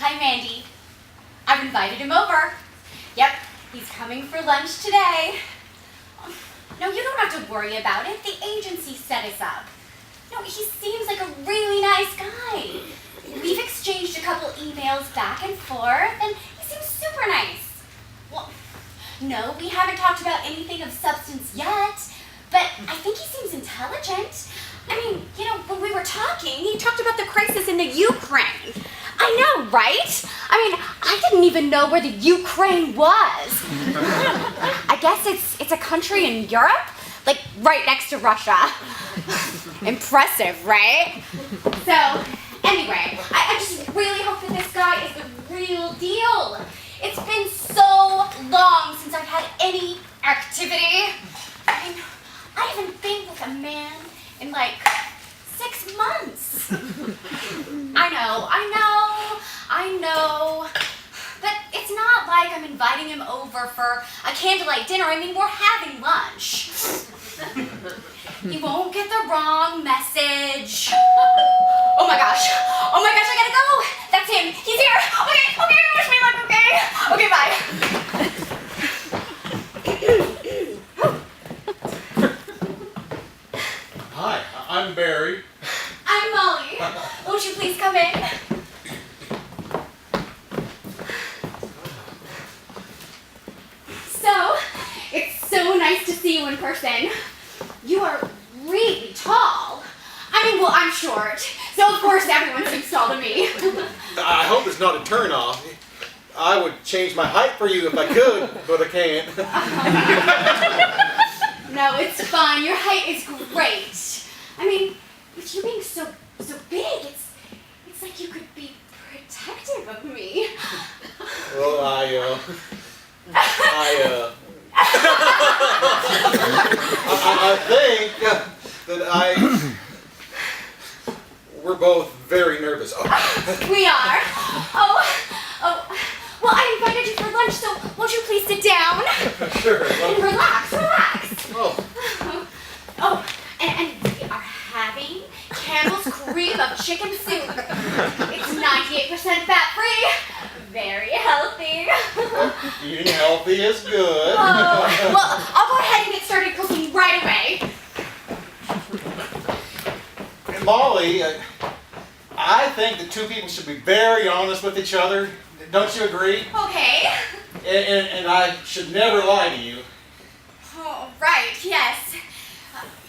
Hi, Mandy. I've invited him over. Yep, he's coming for lunch today. No, you don't have to worry about it. The agency set us up. No, he seems like a really nice guy. We've exchanged a couple emails back and forth, and he seems super nice. Well, no, we haven't talked about anything of substance yet, but I think he seems intelligent. I mean, you know, when we were talking, he talked about the crisis in the Ukraine. I know, right? I mean, I didn't even know where the Ukraine was. I guess it's a country in Europe, like right next to Russia. Impressive, right? So, anyway, I just really hope that this guy is the real deal. It's been so long since I've had any activity. I mean, I haven't been with a man in like 6 months. I know. But it's not like I'm inviting him over for a candlelight dinner. I mean, we're having lunch. You won't get the wrong message. Oh my gosh, I gotta go. That's him. He's here. Okay, wish me luck, okay? Okay, bye. Hi, I'm Barry. I'm Molly. Won't you please come in? So, it's so nice to see you in person. You are really tall. I mean, well, I'm short, so of course everyone seems tall to me. I hope it's not a turnoff. I would change my height for you if I could, but I can't. No, it's fine. Your height is great. I mean, with you being so big, it's like you could be protective of me. Well, I think that we're both very nervous. Oh. We are? Oh. Well, I invited you for lunch, so won't you please sit down? Sure. And relax. Oh. And we are having Campbell's cream of chicken soup. It's 98% fat-free, very healthy. Eating healthy is good. Well, I'll go ahead and get started cooking right away. Molly, I think the two people should be very honest with each other. Don't you agree? Okay. And I should never lie to you. Oh, right, yes.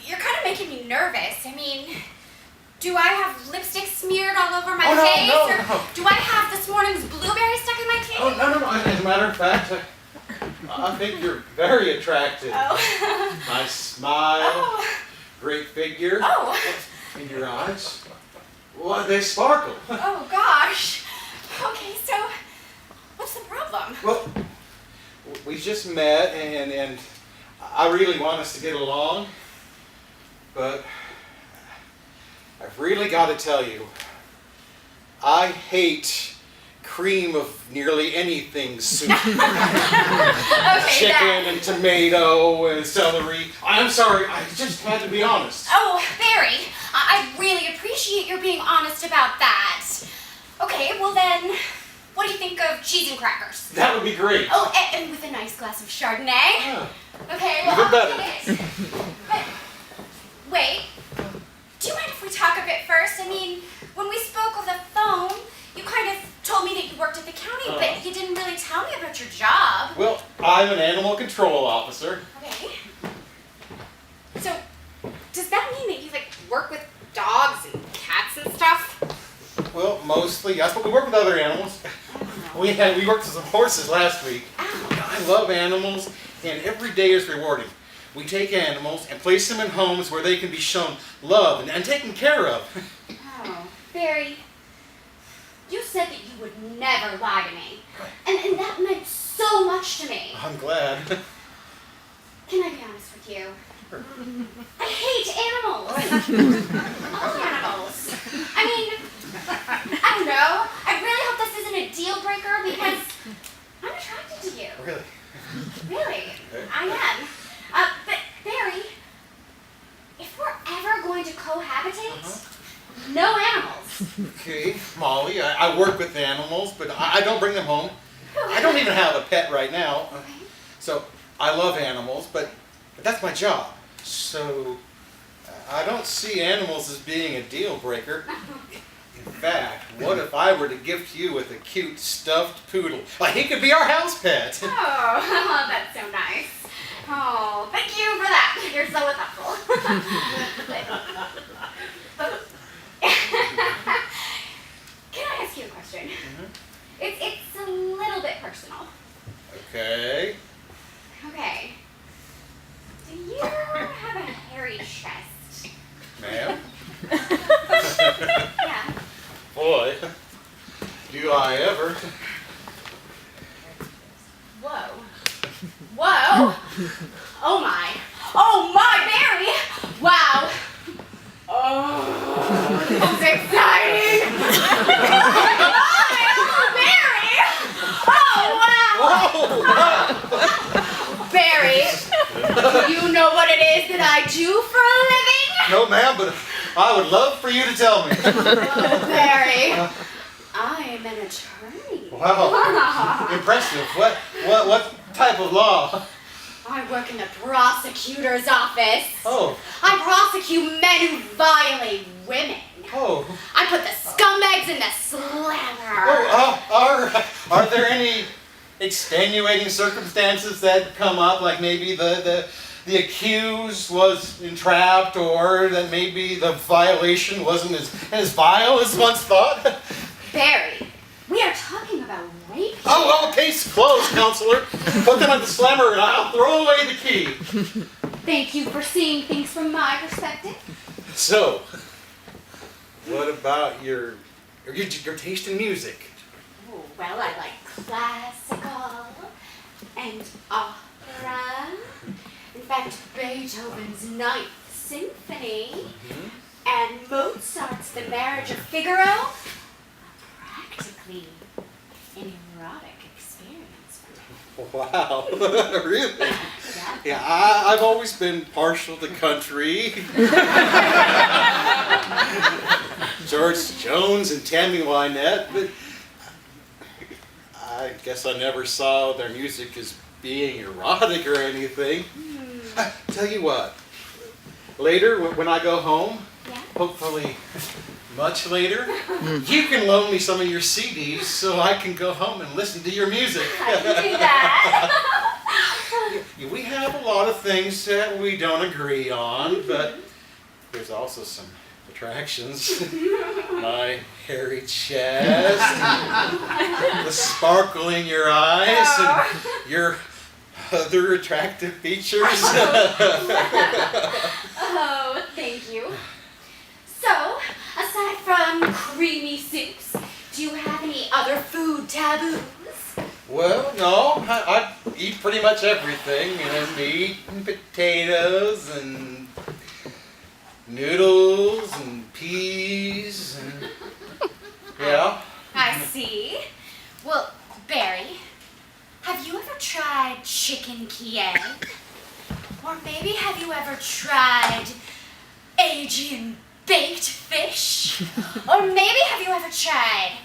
You're kind of making me nervous. I mean, do I have lipstick smeared all over my face? No. Or do I have this morning's blueberry stuck in my teeth? Oh, no. As a matter of fact, I think you're very attractive. Oh. Nice smile, Oh. great figure. Oh. And your eyes, well, they sparkle. Oh, gosh. Okay, so what's the problem? Well, we just met, and I really want us to get along, but I've really got to tell you, I hate cream of nearly anything soup. Okay, Chicken and tomato and celery. I'm sorry, I just had to be honest. Oh, Barry, I really appreciate your being honest about that. Okay, well then, what do you think of cheese and crackers? That would be great. Oh, and with a nice glass of Chardonnay? Yeah. Okay, well, Even I'll better. get it. But, wait, do you mind if we talk a bit first? I mean, when we spoke over the phone, you kind of told me that you worked at the county, but you didn't really tell me about your job. Well, I'm an animal control officer. Okay. So, does that mean that you, work with dogs and cats and stuff? Well, mostly, yes, but we work with other animals. We worked with some horses last week. I love animals, and every day is rewarding. We take animals and place them in homes where they can be shown love and taken care of. Oh, Barry, you said that you would never lie to me, and that meant so much to me. I'm glad. Can I be honest with you? I hate animals. All animals. I mean, I don't know. I really hope this isn't a deal breaker because I'm attracted to you. Really? Really, I am. But Barry, if we're ever going to cohabitate, no animals. Okay, Molly, I I work with animals, but I don't bring them home. I don't even have a pet right now. So I love animals, but that's my job. So I don't see animals as being a deal breaker. In fact, what if I were to gift you with a cute stuffed poodle? Like, he could be our house pet. Oh, that's so nice. Oh, thank you for that. You're so thoughtful. Can I ask you a question? It's a little bit personal. Okay. Okay. Do you have a hairy chest? Ma'am? Yeah. Boy, do I ever. Whoa. Whoa! Oh my, Barry! Wow! Oh, that's exciting! Barry! Oh, wow! Barry, do you know what it is that I do for a living? No, ma'am, but I would love for you to tell me. Oh, Barry, I am an attorney. Wow. Impressive. What type of law? I work in the prosecutor's office. Oh. I prosecute men who violate women. Oh. I put the scumbags in the slammer. Oh, are there any extenuating circumstances that come up, like maybe the accused was entrapped, or that maybe the violation wasn't as vile as once thought? Barry, we are talking about rape. Oh, case closed, counselor. Put them in the slammer and I'll throw away the key. Thank you for seeing things from my perspective. So, what about your taste in music? Oh, well, I like classical and opera. In fact, Beethoven's Ninth Symphony and Mozart's The Marriage of Figaro are practically an erotic experience for me. Wow, really? Yeah, I've always been partial to country. George Jones and Tammy Wynette, but I guess I never saw their music as being erotic or anything. Tell you what, later when I go home, hopefully much later, you can loan me some of your CDs so I can go home and listen to your music. I can do that. We have a lot of things that we don't agree on, but there's also some attractions. My hairy chest, the sparkle in your eyes, and your other attractive features. Oh, thank you. So, aside from creamy soups, do you have any other food taboos? Well, no, I eat pretty much everything. Meat and potatoes and noodles and peas and yeah. I see. Well, Barry, have you ever tried chicken Kiev? Or maybe have you ever tried Asian baked fish? Or maybe have you ever tried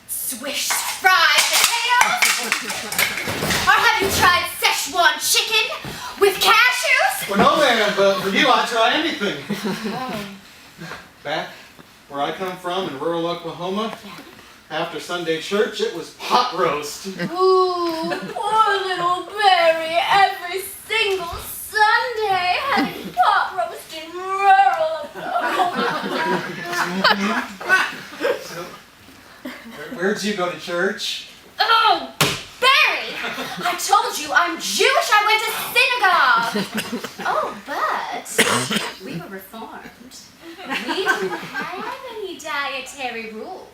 Swiss fried potatoes? Or have you tried Szechuan chicken with cashews? Well, no, ma'am, but for you, I'd try anything. Back where I come from in rural Oklahoma, after Sunday church, it was pot roast. Ooh, poor little Barry, every single Sunday having pot roast in rural Oklahoma. So, where'd you go to church? Oh, Barry! I told you I'm Jewish. I went to synagogue. Oh, but we were reformed. We didn't have any dietary rules.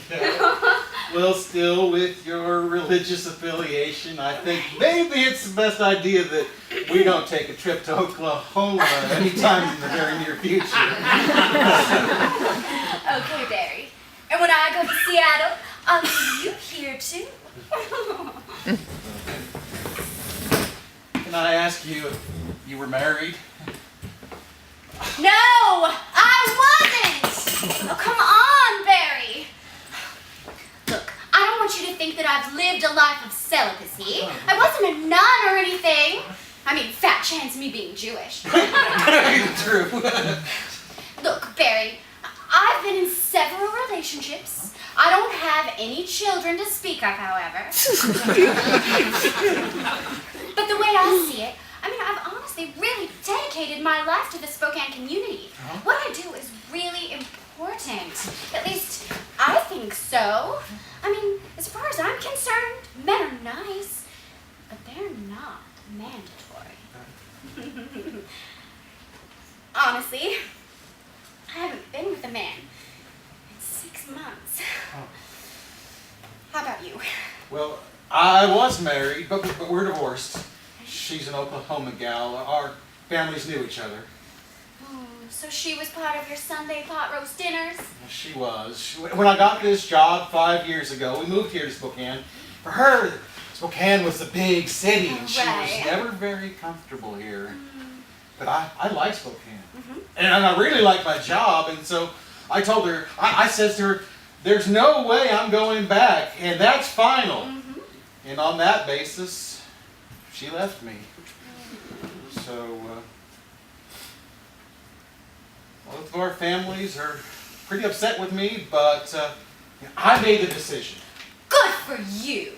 Yeah. Well, still, with your religious affiliation, I think maybe it's the best idea that we don't take a trip to Oklahoma anytime in the very near future. Okay, Barry. And when I go to Seattle, I'll leave you here too. Can I ask you if you were married? No, I wasn't. Oh, come on, Barry. want you to think that I've lived a life of celibacy. I wasn't a nun or anything. I mean, fat chance of me being Jewish. True. Look, Barry, I've been in several relationships. I don't have any children to speak of, however. But the way I see it, I mean, I've honestly really dedicated my life to the Spokane community. What I do is really important. At least, I think so. I mean, as far as I'm concerned, men are nice, but they're not mandatory. Honestly, I haven't been with a man in 6 months. How about you? Well, I was married, but we're divorced. She's an Oklahoma gal. Our families knew each other. So she was part of your Sunday pot roast dinners? She was. When I got this job 5 years ago, we moved here to Spokane. For her, Spokane was the big city, and she was never very comfortable here. But I like Spokane. And I really like my job, and so I told her, I said to her, there's no way I'm going back, and that's final. And on that basis, she left me. So, both of our families are pretty upset with me, but I made the decision. Good for you.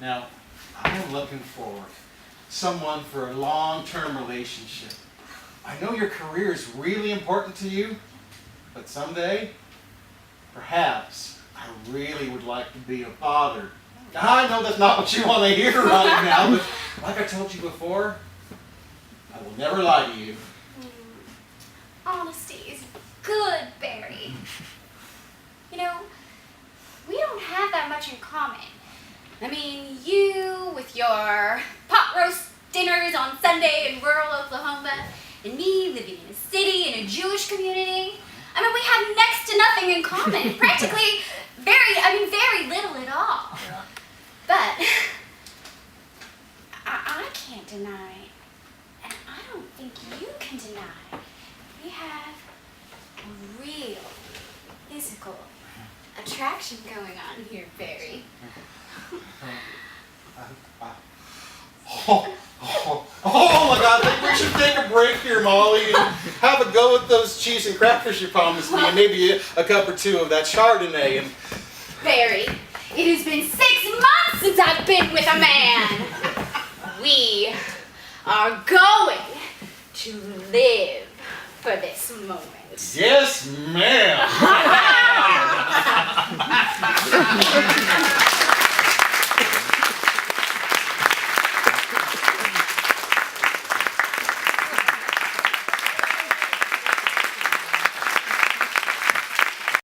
Now, I'm looking for someone for a long-term relationship. I know your career is really important to you, but someday, perhaps, I really would like to be a father. I know that's not what you want to hear right now, but like I told you before, I will never lie to you. Honesty is good, Barry. You know, we don't have that much in common. I mean, you with your pot roast dinners on Sunday in rural Oklahoma, and me living in a city in a Jewish community. I mean, we have next to nothing in common. Practically very little at all. Yeah. But I can't deny, and I don't think you can deny, we have a real physical attraction going on here, Barry. Oh my God, I think we should take a break here, Molly, and have a go at those cheese and crackers you promised me, and maybe a cup or two of that Chardonnay. And Barry, it has been 6 months since I've been with a man. We are going to live for this moment. yes, ma'am.